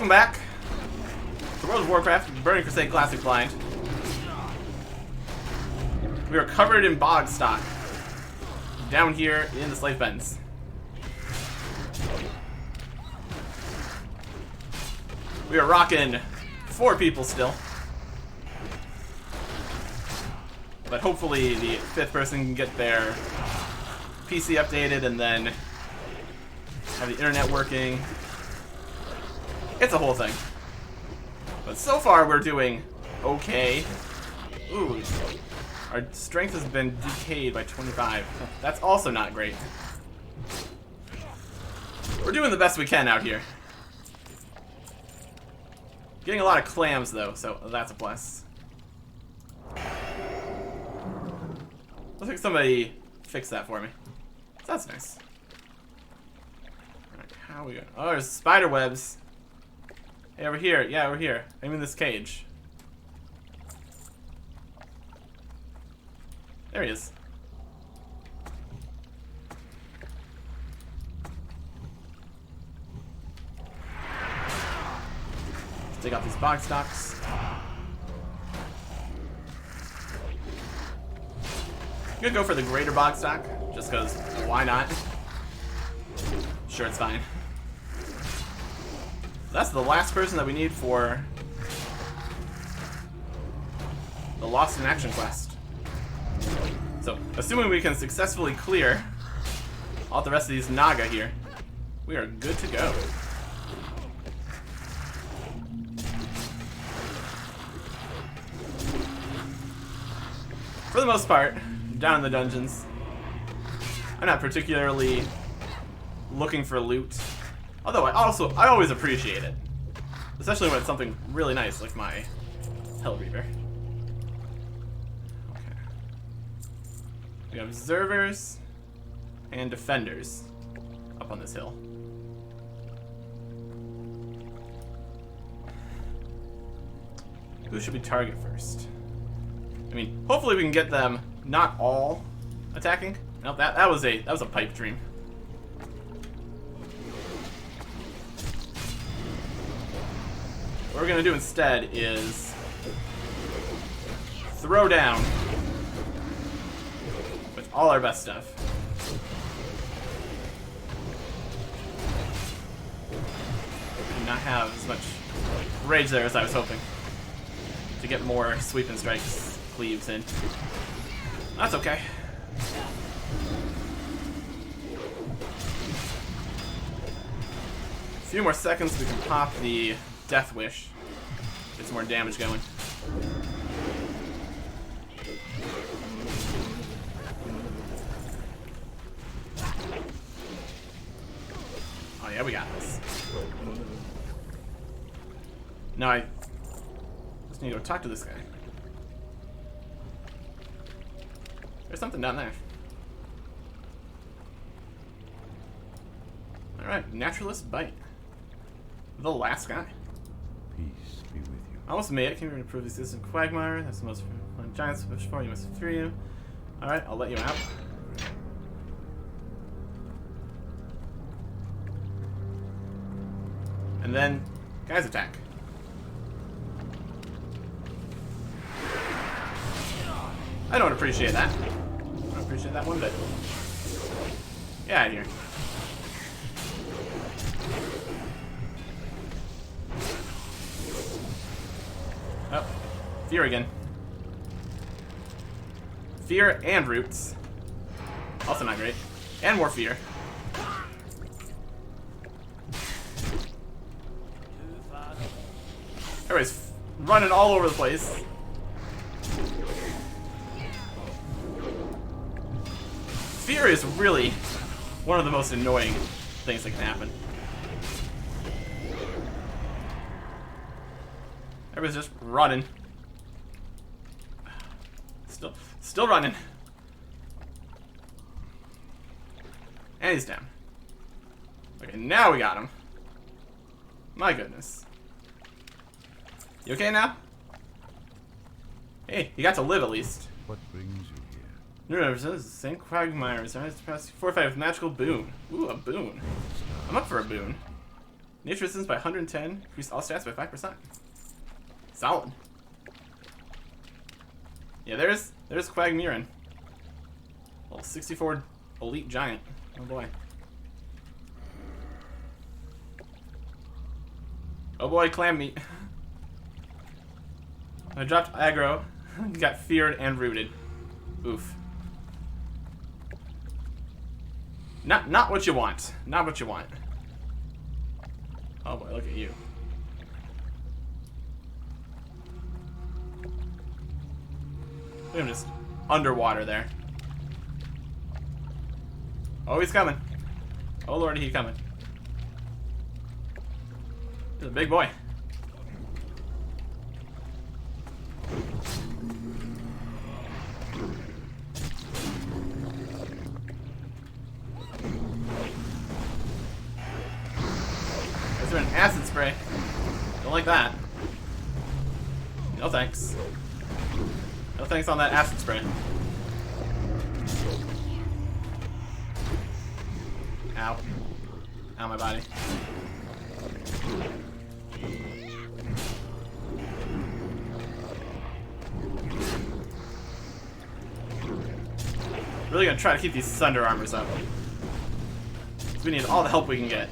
Welcome back to World of Warcraft, Burning Crusade Classic Blind. We are covered in bog stock down here in the Slave Bends. We are rocking 4 people still. But hopefully the 5th person can get their PC updated and then have the internet working. It's a whole thing. But so far we're doing okay. Ooh, our strength has been decayed by 25. That's also not great. We're doing the best we can out here. Getting a lot of clams though, so that's a plus. Looks like somebody fixed that for me. So that's nice. Alright, how are we going? Oh, there's spider webs. Hey, over here. Yeah, over here. I'm in this cage. There he is. Let's take out these bog stocks. I'm gonna go for the greater bog stock, just because why not? Sure, it's fine. That's the last person that we need for the Lost in Action quest. So, assuming we can successfully clear all the rest of these Naga here, we are good to go. For the most part, down in the dungeons, I'm not particularly looking for loot. Although I always appreciate it. Especially when it's something really nice like my Hell Reaver. Okay. We have observers and defenders up on this hill. Who should we target first? I mean, hopefully we can get them not all attacking. No, that was a pipe dream. What we're gonna do instead is throw down with all our best stuff. Did not have as much rage there as I was hoping to get more sweep and strikes cleaves in. That's okay. A few more seconds we can pop the Death Wish. Get some more damage going. Oh yeah, we got this. Now I just need to go talk to this guy. There's something down there. Alright, Naturalist Bite. The last guy. Peace be with you. Almost made it. Came here to prove the existence of Quagmire. That's the most fun giants to push for. You must have through you. Alright, I'll let you out. And then, guys attack. I don't appreciate that. I don't appreciate that one bit. Get out of here. Oh, fear again. Fear and roots. Also not great. And more fear. Everybody's running all over the place. Fear is really one of the most annoying things that can happen. Everybody's just running. Still running. And he's down. Okay, now we got him. My goodness. You okay now? Hey, you got to live at least. What brings you here? New representatives, St. Quagmire is to pass 4 or 5 with magical boon. Ooh, a boon. I'm up for a boon. Nature resistance by 110. Increased all stats by 5%. Solid. Yeah, there's Quagmiran. Well, 64 elite giant. Oh boy. Oh boy, clam meat. I dropped aggro. Got feared and rooted. Oof. Not what you want. Not what you want. Oh boy, look at you. Look at him just underwater there. Oh, he's coming. Oh lordy, he's coming. He's a big boy. Let's do an acid spray. Don't like that. No thanks. No thanks on that acid spray. Ow. Ow, my body. Really gonna try to keep these Thunder Armors up. We need all the help we can get.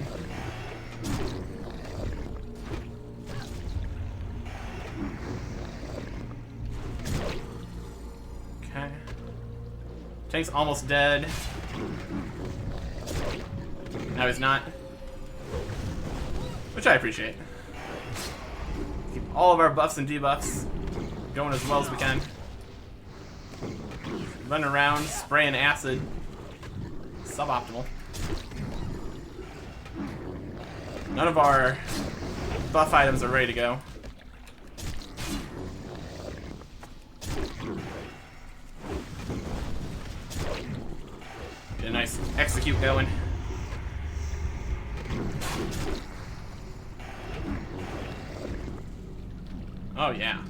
Okay. Tank's almost dead. No, he's not. Which I appreciate. Keep all of our buffs and debuffs going as well as we can. Running around, spraying acid. Suboptimal. None of our buff items are ready to go. Get a nice execute going. Oh yeah.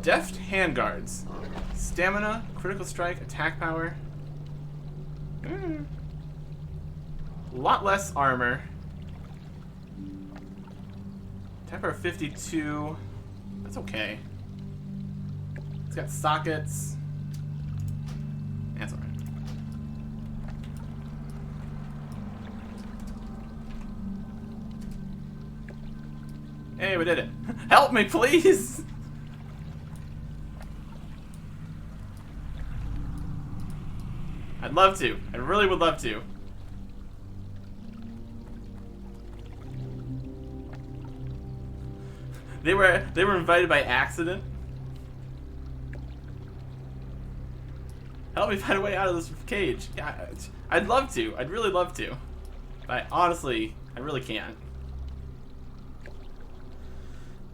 Deft handguards. Stamina, critical strike, attack power. A lot less armor. Attack power 52. That's okay. It's got sockets. That's alright. Hey, we did it. Help me, please! I'd love to. I really would love to. They were invited by accident. Help me find a way out of this cage. Yeah, I'd love to. I'd really love to. But honestly, I really can't.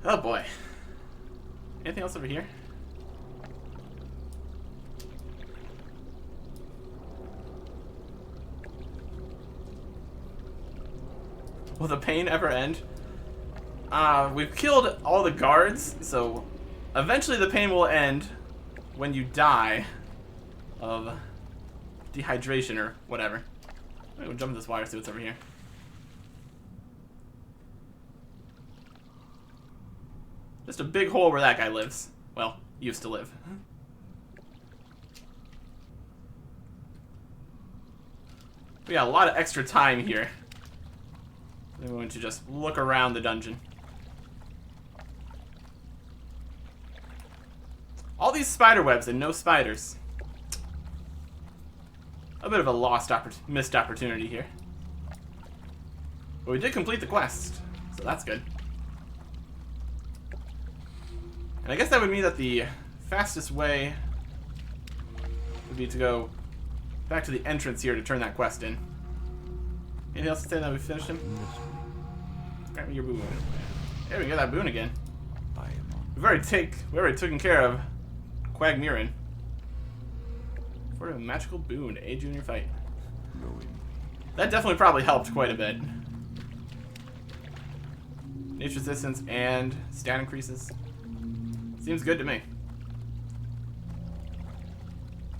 Oh boy. Anything else over here? Will the pain ever end? We've killed all the guards, so eventually the pain will end when you die of dehydration or whatever. I'm gonna jump in this water, see what's over here. Just a big hole where that guy lives. Well, used to live. We got a lot of extra time here. I'm going to just look around the dungeon. All these spider webs and no spiders. A bit of a missed opportunity here. But we did complete the quest, so that's good. And I guess that would mean that the fastest way would be to go back to the entrance here to turn that quest in. Anything else to say that we finished him? Grab me your boon. There we go, that boon again. We've already taken care of Quagmiran. For a magical boon to aid you in your fight. That definitely probably helped quite a bit. Nature resistance and stat increases. Seems good to me.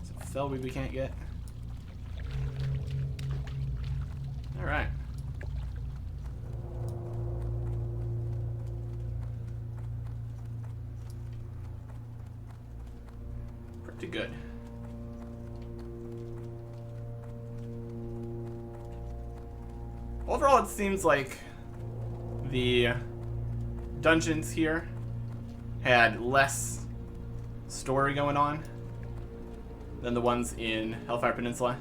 Some fell we can't get. Alright. Pretty good. Overall, it seems like the dungeons here had less story going on than the ones in Hellfire Peninsula.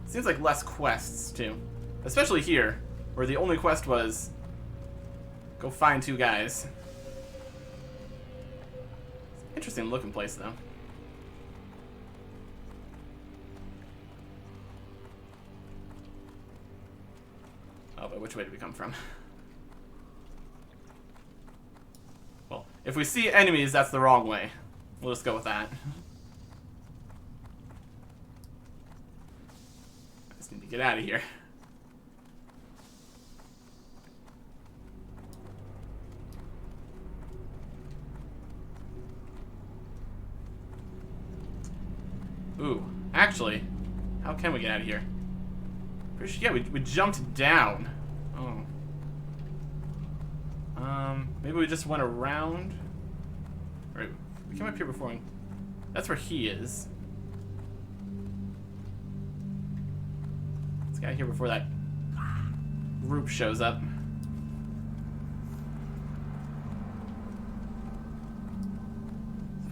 Seems like less quests, too. Especially here, where the only quest was go find 2 guys. Interesting looking place, though. Oh, but which way did we come from? Well, if we see enemies, that's the wrong way. We'll just go with that. I just need to get out of here. Ooh, actually, how can we get out of here? Pretty sure, yeah, we jumped down. Oh. Maybe we just went around? Right, we came up here before. That's where he is. Let's get out of here before that group shows up.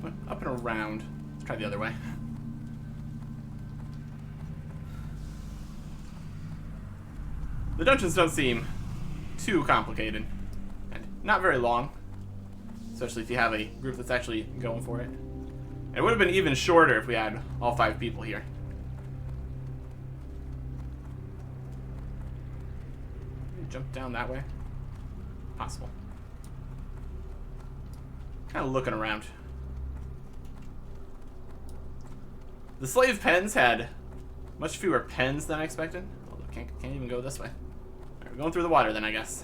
Went up and around. Let's try the other way. The dungeons don't seem too complicated, and not very long, especially if you have a group that's actually going for it. It would have been even shorter if we had all 5 people here. Jump down that way? Possible. Kind of looking around. The slave pens had much fewer pens than I expected. Oh, can't even go this way. Alright, we're going through the water then, I guess.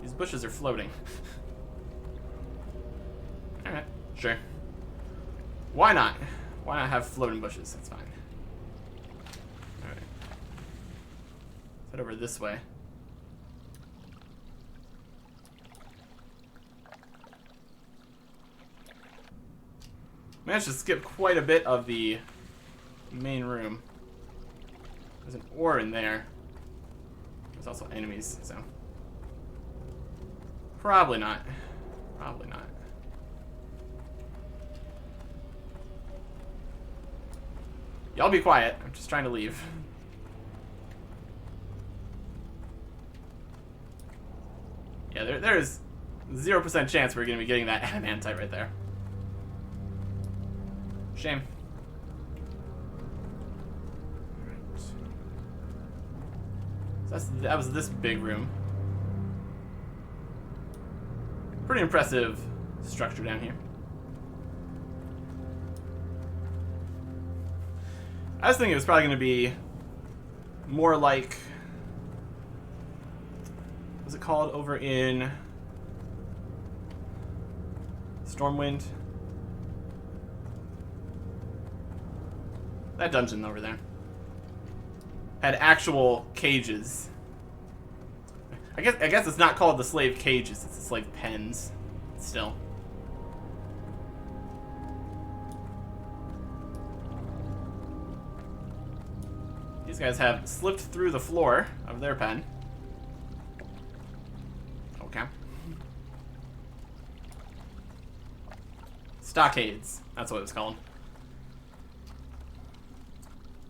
These bushes are floating. Alright, sure. Why not? Why not have floating bushes? That's fine. Alright. Let's head over this way. Managed to skip quite a bit of the main room. There's an ore in there. There's also enemies, so. Probably not. Probably not. Y'all be quiet. I'm just trying to leave. Yeah, there's 0% chance we're going to be getting that adamantite right there. Shame. Right. So that was this big room. Pretty impressive structure down here. I was thinking it was probably going to be more like, what's it called over in Stormwind? That dungeon over there had actual cages. I guess it's not called the slave cages, it's the slave pens. Still. These guys have slipped through the floor of their pen. Okay. Stockades, that's what it's called.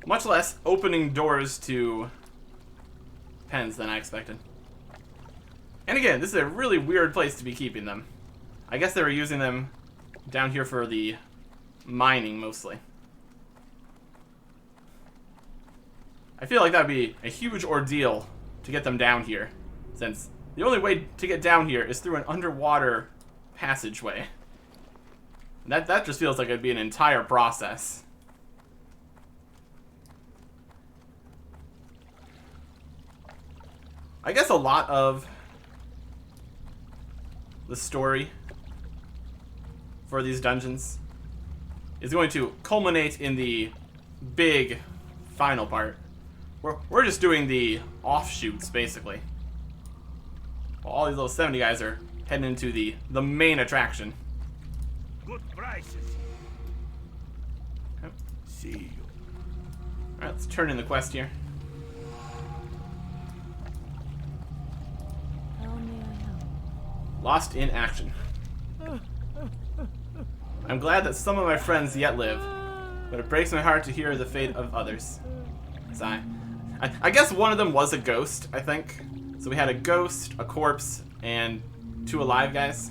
Much less opening doors to pens than I expected. And again, this is a really weird place to be keeping them. I guess they were using them down here for the mining, mostly. I feel like that would be a huge ordeal to get them down here, since the only way to get down here is through an underwater passageway. And that just feels like it would be an entire process. I guess a lot of the story for these dungeons is going to culminate in the big final part. We're just doing the offshoots, basically. While all these little 70 guys are heading into the main attraction. Good prices. Yep. See you. Alright, let's turn in the quest here. How may I help? Lost in action. I'm glad that some of my friends yet live, but it breaks my heart to hear the fate of others. Sigh. I guess one of them was a ghost, I think. So we had a ghost, a corpse, and 2 alive guys.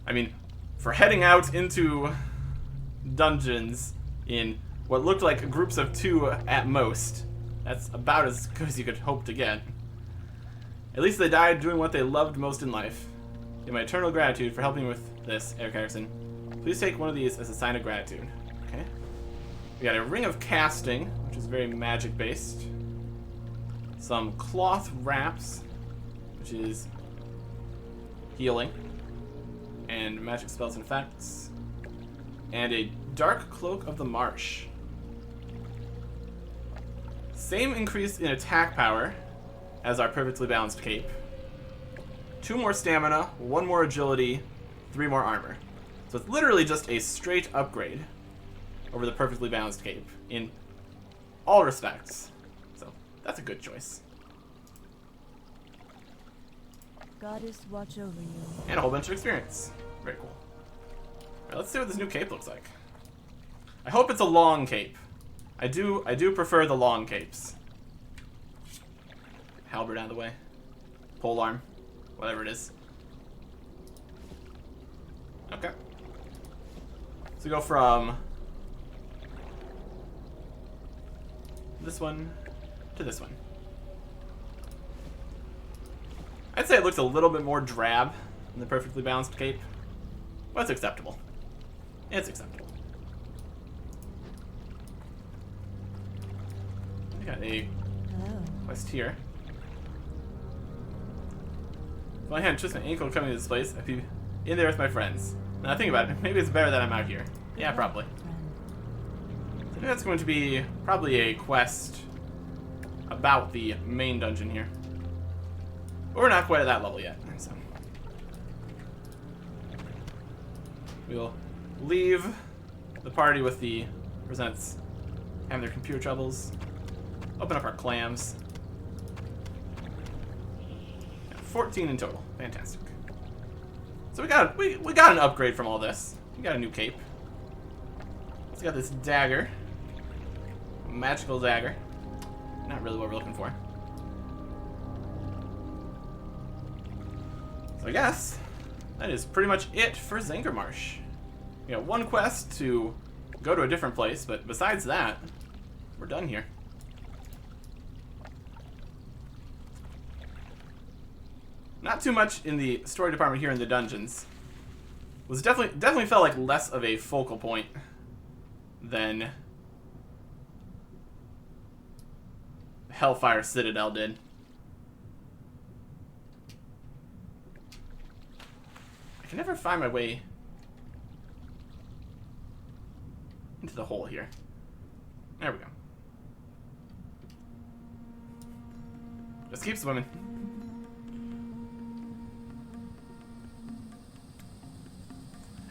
I mean, for heading out into dungeons in what looked like groups of 2 at most, that's about as good as you could hope to get. At least they died doing what they loved most in life. In my eternal gratitude for helping with this, Eric Harrison. Please take one of these as a sign of gratitude. Okay. We got a ring of casting, which is very magic based. Some cloth wraps, which is healing and magic spells and effects. And a dark cloak of the marsh. Same increase in attack power as our perfectly balanced cape. 2 more stamina, 1 more agility, 3 more armor. So it's literally just a straight upgrade over the perfectly balanced cape in all respects. So that's a good choice. Goddess watch over you. And a whole bunch of experience. Very cool. Alright, let's see what this new cape looks like. I hope it's a long cape. I do prefer the long capes. Halberd out of the way. Pole arm. Whatever it is. Okay. So we go from this one to this one. I'd say it looks a little bit more drab than the perfectly balanced cape. But it's acceptable. It's acceptable. We got a Hello. quest here. If I hadn't twisted my ankle coming to this place, I'd be in there with my friends. Now think about it, maybe it's better that I'm out here. Yeah, probably. Friend. I think that's going to be probably a quest about the main dungeon here. But we're not quite at that level yet, so. We'll leave the party with the presents having their computer troubles. Open up our clams. 14 in total. Fantastic. So we got an upgrade from all this. We got a new cape. It's got this dagger. A magical dagger. Not really what we're looking for. So I guess that is pretty much it for Zangermarsh. We got 1 quest to go to a different place, but besides that, we're done here. Not too much in the story department here in the dungeons. Was definitely felt like less of a focal point than Hellfire Citadel did. I can never find my way into the hole here. There we go. Just keep swimming.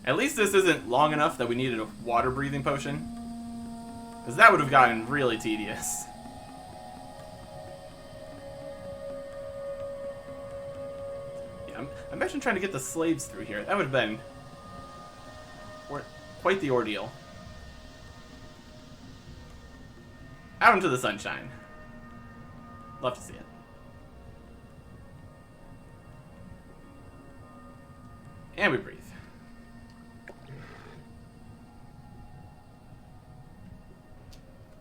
At least this isn't long enough that we needed a water breathing potion. Because that would have gotten really tedious. Yeah, imagine trying to get the slaves through here. That would have been quite the ordeal. Out into the sunshine. Love to see it. And we breathe.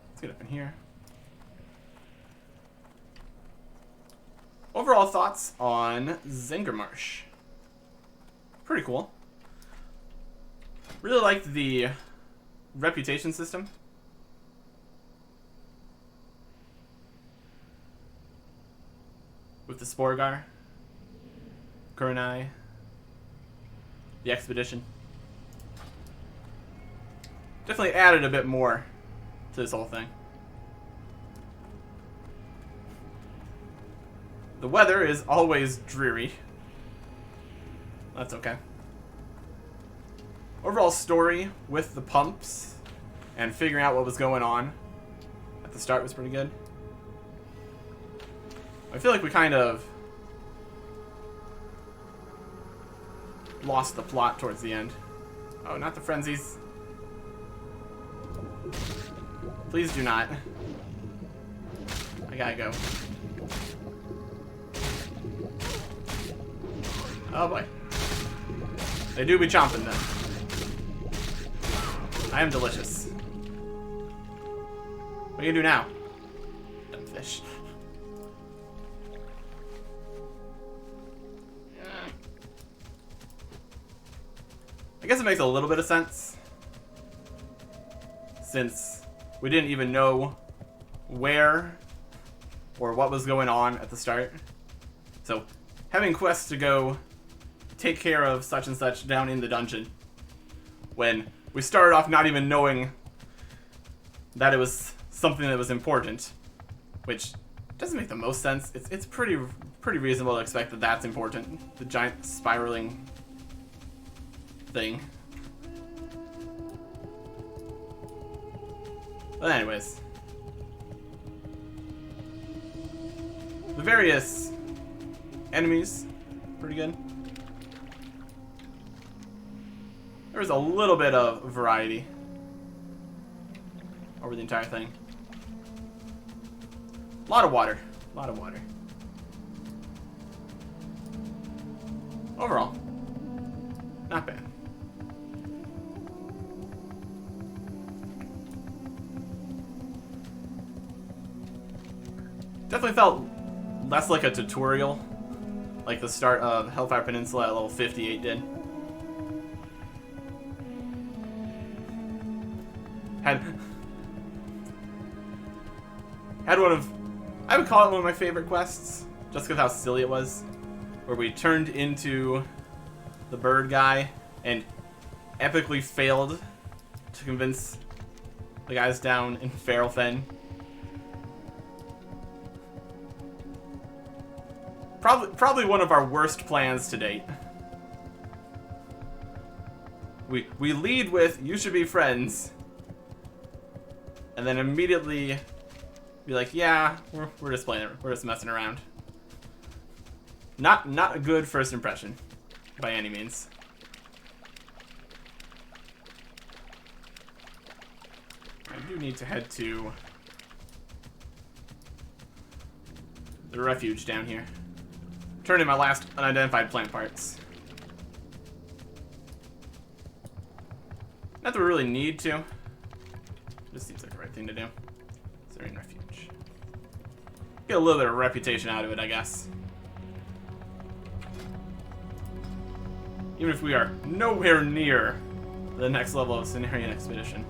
Let's get up in here. Overall thoughts on Zangermarsh. Pretty cool. Really liked the reputation system. With the Sporgar, Kurenai, the Expedition. Definitely added a bit more to this whole thing. The weather is always dreary. That's okay. Overall story with the pumps and figuring out what was going on at the start was pretty good. I feel like we kind of lost the plot towards the end. Oh, not the frenzies. Please do not. I gotta go. Oh boy. They do be chomping then. I am delicious. What are you gonna do now? Dumb fish. I guess it makes a little bit of sense, since we didn't even know where or what was going on at the start. So having quests to go take care of such and such down in the dungeon, when we started off not even knowing that it was something that was important, which doesn't make the most sense. It's pretty reasonable to expect that that's important. The giant spiraling thing. But anyways, the various enemies, pretty good. There was a little bit of variety over the entire thing. A lot of water. A lot of water. Overall, not bad. Definitely felt less like a tutorial, like the start of Hellfire Peninsula at level 58 did. Had one of, I would call it one of my favorite quests, just because how silly it was, where we turned into the bird guy and epically failed to convince the guys down in Feral Fen. Probably one of our worst plans to date. We lead with "you should be friends," and then immediately be like, "Yeah, we're just playing it. We're just messing around." Not a good first impression, by any means. I do need to head to the refuge down here. Turn in my last unidentified plant parts. Not that we really need to. This seems like the right thing to do. Serene refuge. Get a little bit of reputation out of it, I guess. Even if we are nowhere near the next level of Cenarian Expedition.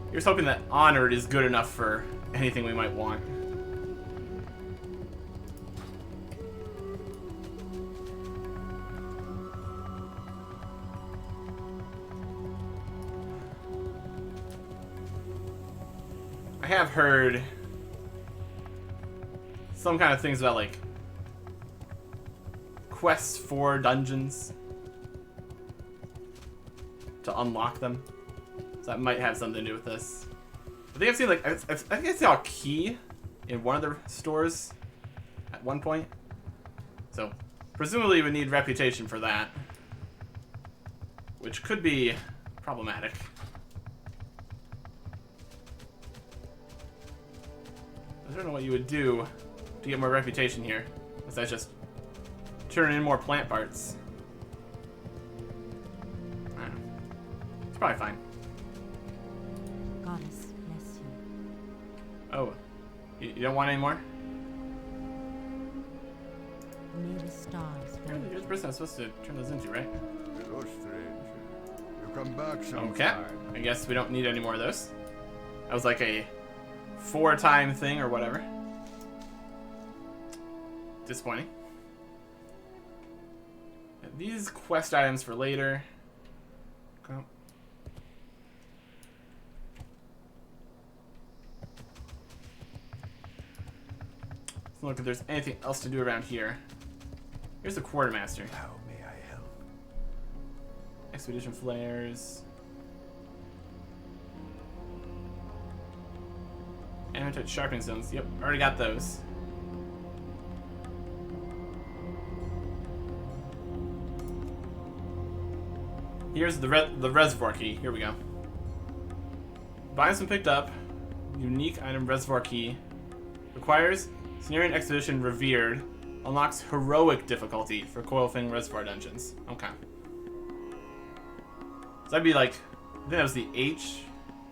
Here's hoping that Honored is good enough for anything we might want. I have heard some kind of things about, like, quests for dungeons to unlock them. So that might have something to do with this. I think I've seen, like, I think I saw a key in one of the stores at one point. So presumably we need reputation for that, which could be problematic. I don't know what you would do to get more reputation here, besides just turn in more plant parts. I don't know. It's probably fine. Goddess bless you. Oh, you don't want any more? May the stars guide You're the person I'm supposed to turn those into, right? Hello, stranger. You come back sometime. Okay. I guess we don't need any more of those. That was like a 4-time thing or whatever. Disappointing. And these quest items for later. Okay. Let's look if there's anything else to do around here. Here's the quartermaster. How may I help? Expedition flares. Amethyst sharpening stones. Yep, already got those. Here's the reservoir key. Here we go. Buying some picked up. Unique item reservoir key. Requires Cenarian Expedition Revered. Unlocks heroic difficulty for Coilfang Reservoir dungeons. Okay. So that'd be like, I think that was the H.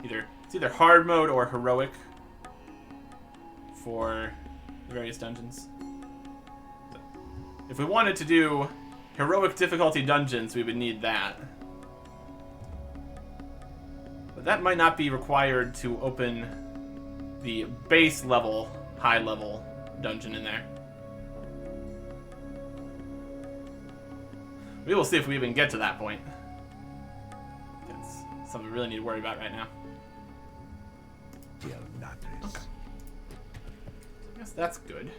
It's either hard mode or heroic for the various dungeons. So if we wanted to do heroic difficulty dungeons, we would need that. But that might not be required to open the base level, high level dungeon in there. We will see if we even get to that point. That's something we really need to worry about right now. Okay. I guess that's good.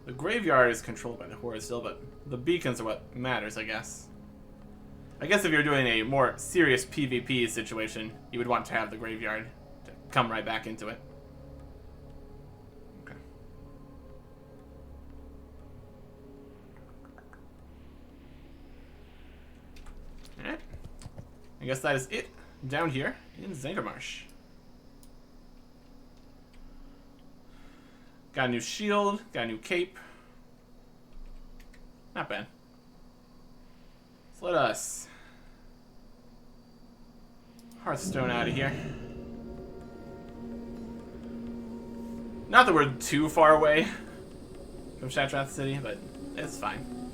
The graveyard is controlled by the Horde still, but the beacons are what matters, I guess. I guess if you're doing a more serious PvP situation, you would want to have the graveyard to come right back into it. Okay. Alright. I guess that is it down here in Zangarmarsh. Got a new shield, got a new cape. Not bad. So let us Hearthstone out of here. Not that we're too far away from Shatrath City, but it's fine.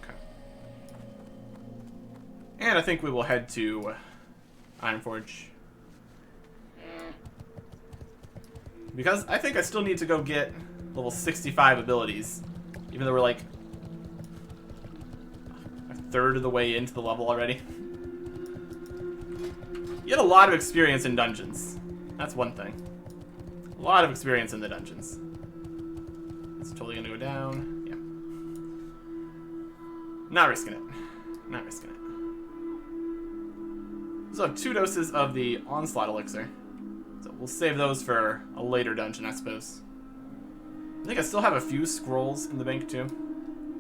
Okay. And I think we will head to Ironforge. Because I think I still need to go get level 65 abilities. Even though we're like a third of the way into the level already. You get a lot of experience in dungeons. That's one thing. A lot of experience in the dungeons. It's totally gonna go down. Yeah. Not risking it. Not risking it. So I have 2 doses of the Onslaught Elixir. So we'll save those for a later dungeon, I suppose. I think I still have a few scrolls in the bank, too.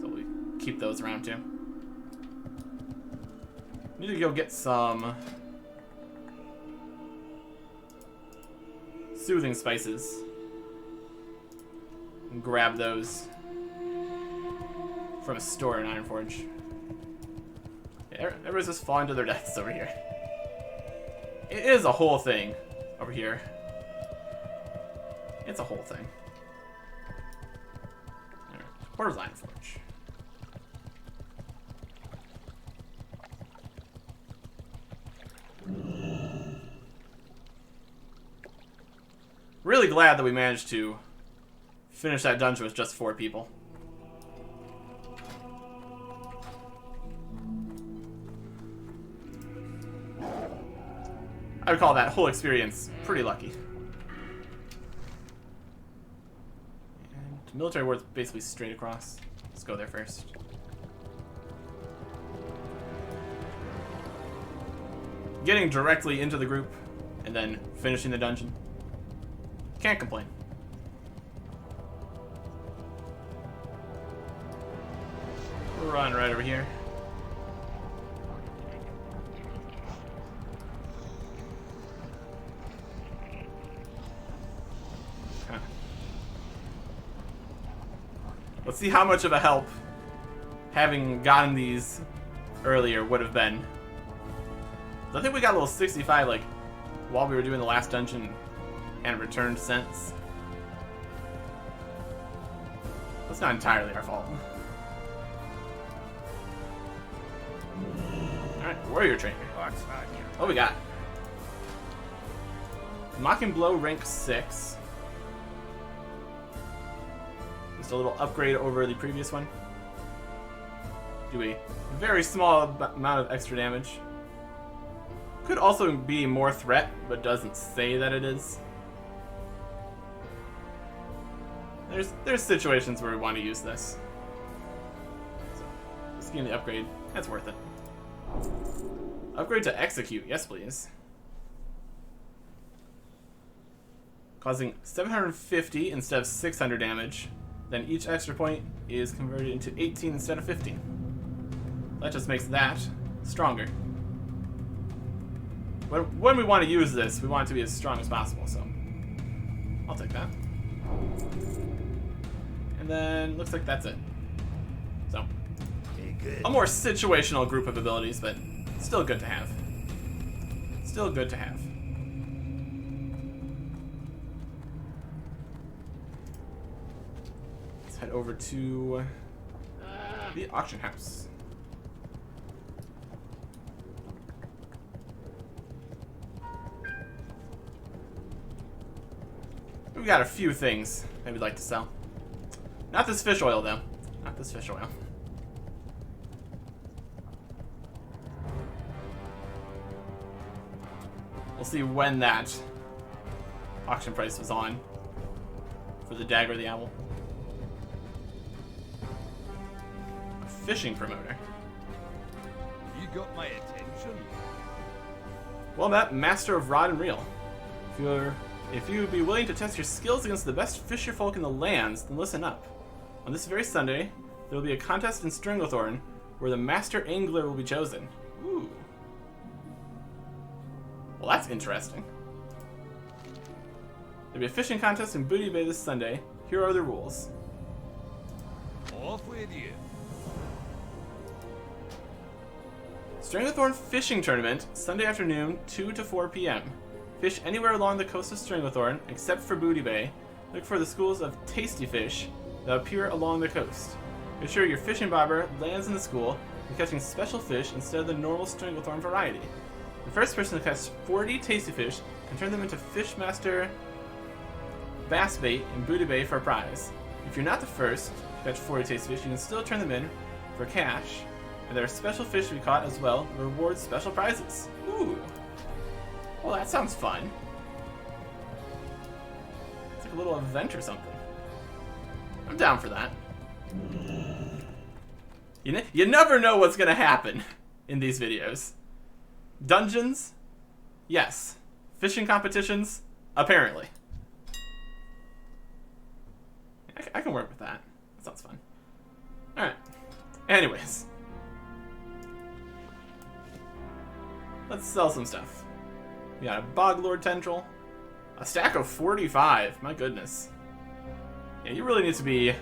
So we keep those around, too. Need to go get some soothing spices. And grab those from a store in Ironforge. Yeah, everyone's just falling to their deaths over here. It is a whole thing over here. It's a whole thing. Alright, where's Ironforge? Really glad that we managed to finish that dungeon with just 4 people. I would call that whole experience pretty lucky. And military ward's basically straight across. Let's go there first. Getting directly into the group and then finishing the dungeon. Can't complain. Run right over here. Let's see how much of a help having gotten these earlier would have been. I think we got a little 65 like while we were doing the last dungeon and returned since. That's not entirely our fault. Alright, warrior trainer. What we got? Mocking Blow rank 6. Just a little upgrade over the previous one. do a very small amount of extra damage. Could also be more threat, but doesn't say that it is. There's situations where we want to use this. So, just getting the upgrade, that's worth it. Upgrade to execute, yes please. Causing 750 instead of 600 damage. Then each extra point is converted into 18 instead of 15. That just makes that stronger. When we want to use this, we want it to be as strong as possible, so I'll take that. And then looks like that's it. So a more situational group of abilities, but still good to have. Still good to have. Let's head over to the auction house. We got a few things that we'd like to sell. Not this fish oil, though. Not this fish oil. We'll see when that auction price was on for the dagger of the owl. A fishing promoter. You got my attention. Well met, master of rod and reel. If you would be willing to test your skills against the best fisher folk in the lands, then listen up. On this very Sunday, there will be a contest in Stranglethorn where the master angler will be chosen. Ooh. Well, that's interesting. There'll be a fishing contest in Booty Bay this Sunday. Here are the rules. Off with you. Stranglethorn Fishing Tournament, Sunday afternoon, 2 to 4 p.m. Fish anywhere along the coast of Stranglethorn, except for Booty Bay. Look for the schools of tasty fish that appear along the coast. Be sure your fishing bobber lands in the school and catching special fish instead of the normal Stranglethorn variety. The first person to catch 40 tasty fish can turn them into Fishmaster bass bait in Booty Bay for a prize. If you're not the first to catch 40 tasty fish, you can still turn them in for cash. And there are special fish to be caught as well, that reward special prizes. Ooh. Well, that sounds fun. It's like a little event or something. I'm down for that. You never know what's gonna happen in these videos. Dungeons? Yes. Fishing competitions? Apparently. I can work with that. That sounds fun. Alright. Anyways. Let's sell some stuff. We got a Boglord Tendril. A stack of 45. My goodness. Yeah, you really need to be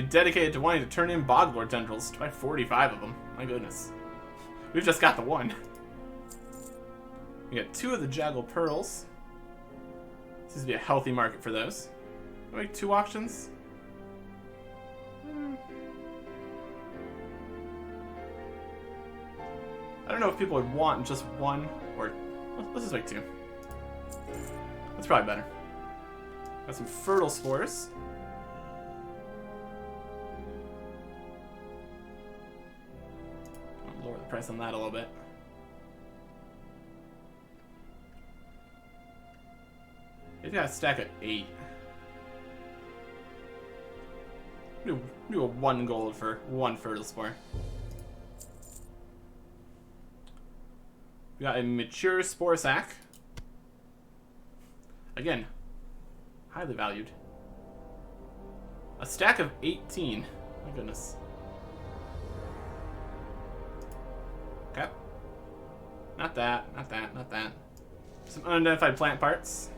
dedicated to wanting to turn in Boglord Tendrils to buy 45 of them. My goodness. We've just got the one. We got 2 of the Jaggle Pearls. Seems to be a healthy market for those. Can we make 2 auctions? I don't know if people would want just one or... Let's just make 2. That's probably better. Got some Fertile Spores. I'll lower the price on that a little bit. Maybe I stack at 8. Do a 1 gold for 1 Fertile Spore. We got a Mature Spore Sack. Again, highly valued. A stack of 18. My goodness. Okay. Not that, not that, not that. Some unidentified plant parts.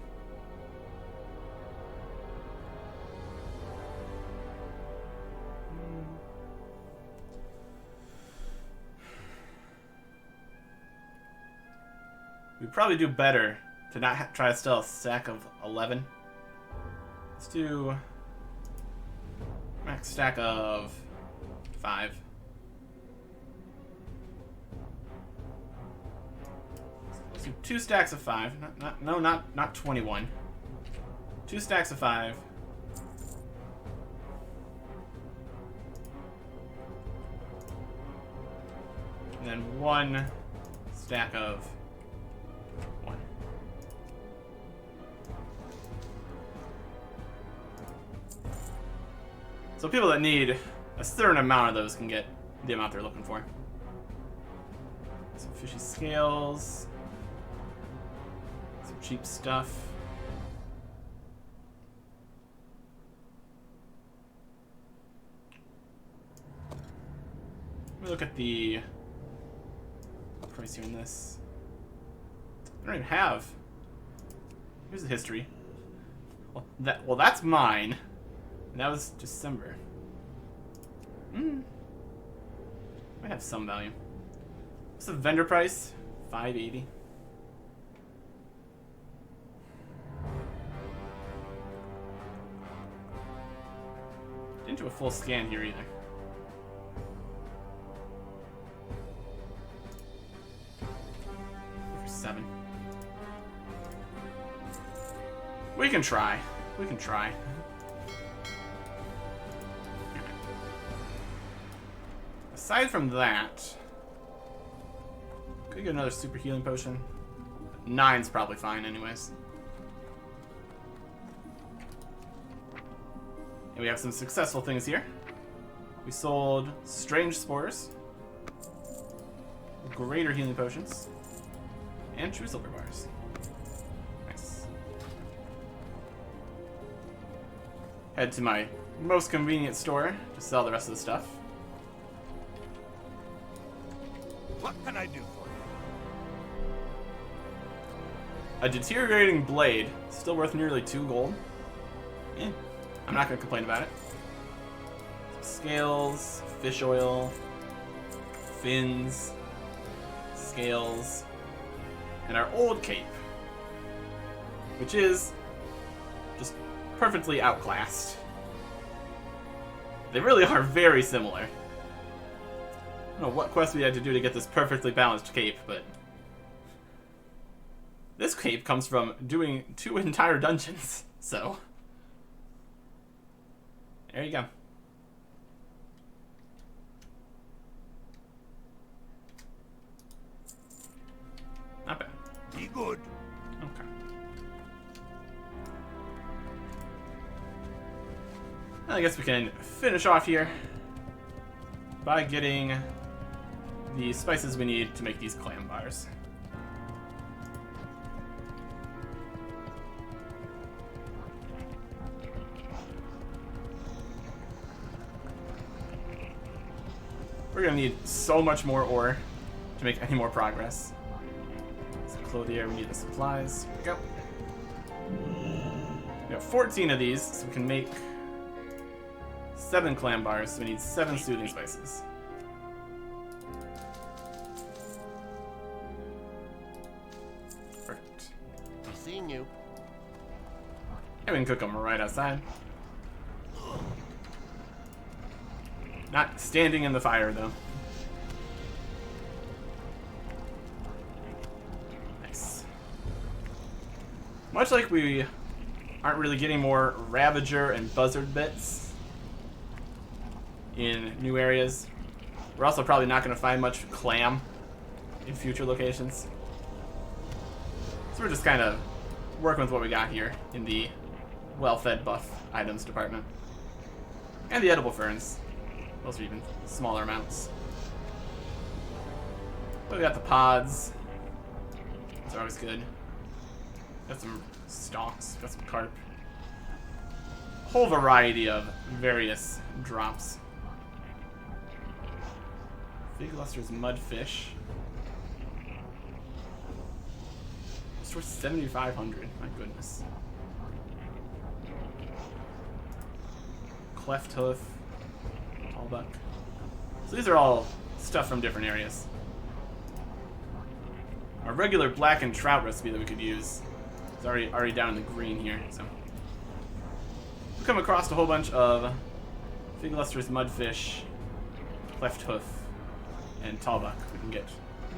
We'd probably do better to not try to steal a stack of 11. Let's do max stack of 5. Let's do 2 stacks of 5. Not 21. 2 stacks of 5. And then 1 stack of 1. So people that need a certain amount of those can get the amount they're looking for. Some fishy scales. Some cheap stuff. Let me look at the price here in this. I don't even have. Here's the history. Well, that's mine. And that was December. Might have some value. What's the vendor price? $5.80. Didn't do a full scan here either. For 7. We can try. We can try. Aside from that, could we get another super healing potion? 9's probably fine anyways. And we have some successful things here. We sold strange spores, greater healing potions, and true silver bars. Nice. Head to my most convenient store to sell the rest of the stuff. What can I do for you? A deteriorating blade, still worth nearly 2 gold. Eh, I'm not going to complain about it. Scales, fish oil, fins, scales, and our old cape, which is just perfectly outclassed. They really are very similar. I don't know what quest we had to do to get this perfectly balanced cape, but this cape comes from doing 2 entire dungeons, so there you go. Not bad. Be good. Okay. I guess we can finish off here by getting the spices we need to make these clam bars. We're gonna need so much more ore to make any more progress. So clothier, we need the supplies. Here we go. We have 14 of these, so we can make 7 clam bars, so we need 7 soothing spices. Perfect. Be seeing you. And we can cook them right outside. Not standing in the fire, though. Nice. Much like we aren't really getting more Ravager and Buzzard bits in new areas, we're also probably not going to find much clam in future locations. So we're just kind of working with what we got here in the well-fed buff items department. And the edible ferns. Those are even smaller amounts. But we got the pods. Those are always good. Got some stalks, got some carp. A whole variety of various drops. Fig Luster's mudfish. It's worth 7,500. My goodness. Cleft hoof. Buck. So these are all stuff from different areas. Our regular blackened trout recipe that we could use is already down in the green here. So we come across a whole bunch of Fig Luster's mudfish, cleft hoof, and tallbuck. We can get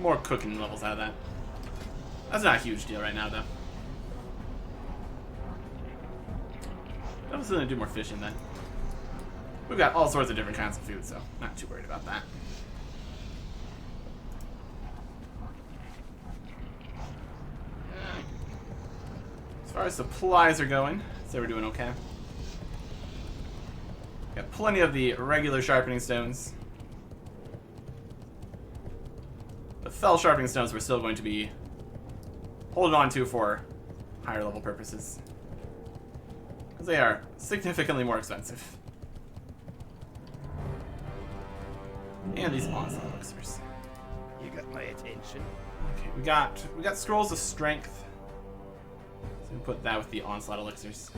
more cooking levels out of that. That's not a huge deal right now, though. I was going to do more fishing then. We've got all sorts of different kinds of food, so not too worried about that. far as supplies are going, so we're doing okay. Got plenty of the regular sharpening stones. The fell sharpening stones we're still going to be holding on to for higher level purposes. Because they are significantly more expensive. And these onslaught elixirs. You got my attention. Okay, we got scrolls of strength. So we put that with the onslaught elixirs.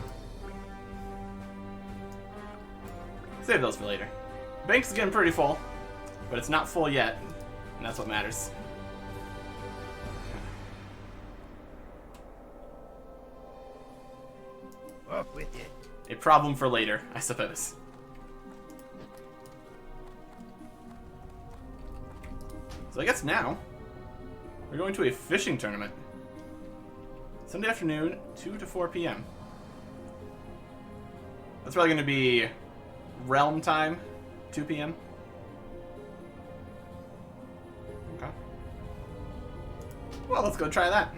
Save those for later. Bank's getting pretty full, but it's not full yet, and that's what matters. Off with you. A problem for later, I suppose. So I guess now we're going to a fishing tournament. Sunday afternoon, 2 to 4 p.m. That's probably going to be realm time, 2 p.m. Okay. Well, let's go try that.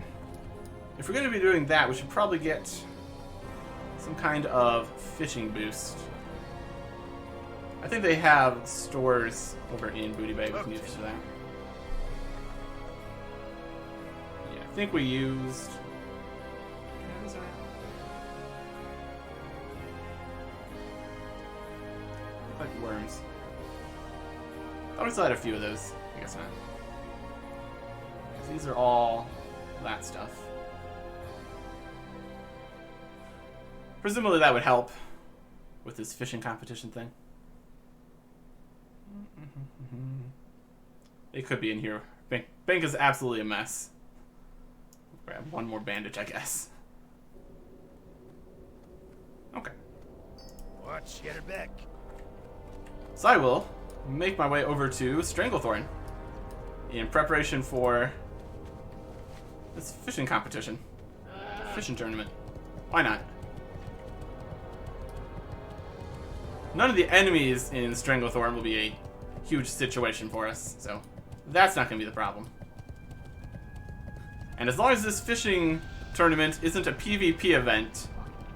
If we're going to be doing that, we should probably get some kind of fishing boost. I think they have stores over in Booty Bay we can use for that. Yeah, I think we used... like worms. I always had a few of those. I guess not. 'Cause these are all that stuff. Presumably that would help with this fishing competition thing. It could be in here. Bank is absolutely a mess. Grab one more bandage, I guess. Okay. Watch your back. So I will make my way over to Stranglethorn in preparation for this fishing competition. Fishing tournament. Why not? None of the enemies in Stranglethorn will be a huge situation for us, so that's not going to be the problem. And as long as this fishing tournament isn't a PvP event,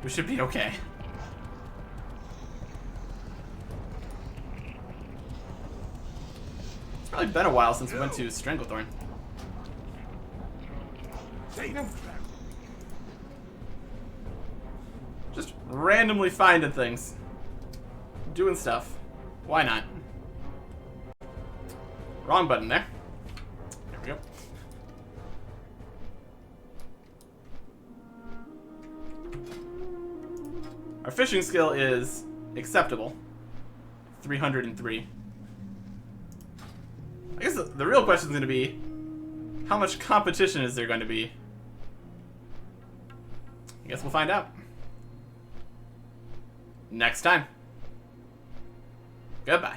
we should be okay. It's probably been a while since we went to Stranglethorn. Just randomly finding things. Doing stuff. Why not? Wrong button there. There we go. Our fishing skill is acceptable. 303. I guess the real question is going to be, how much competition is there going to be? I guess we'll find out. Next time. Goodbye.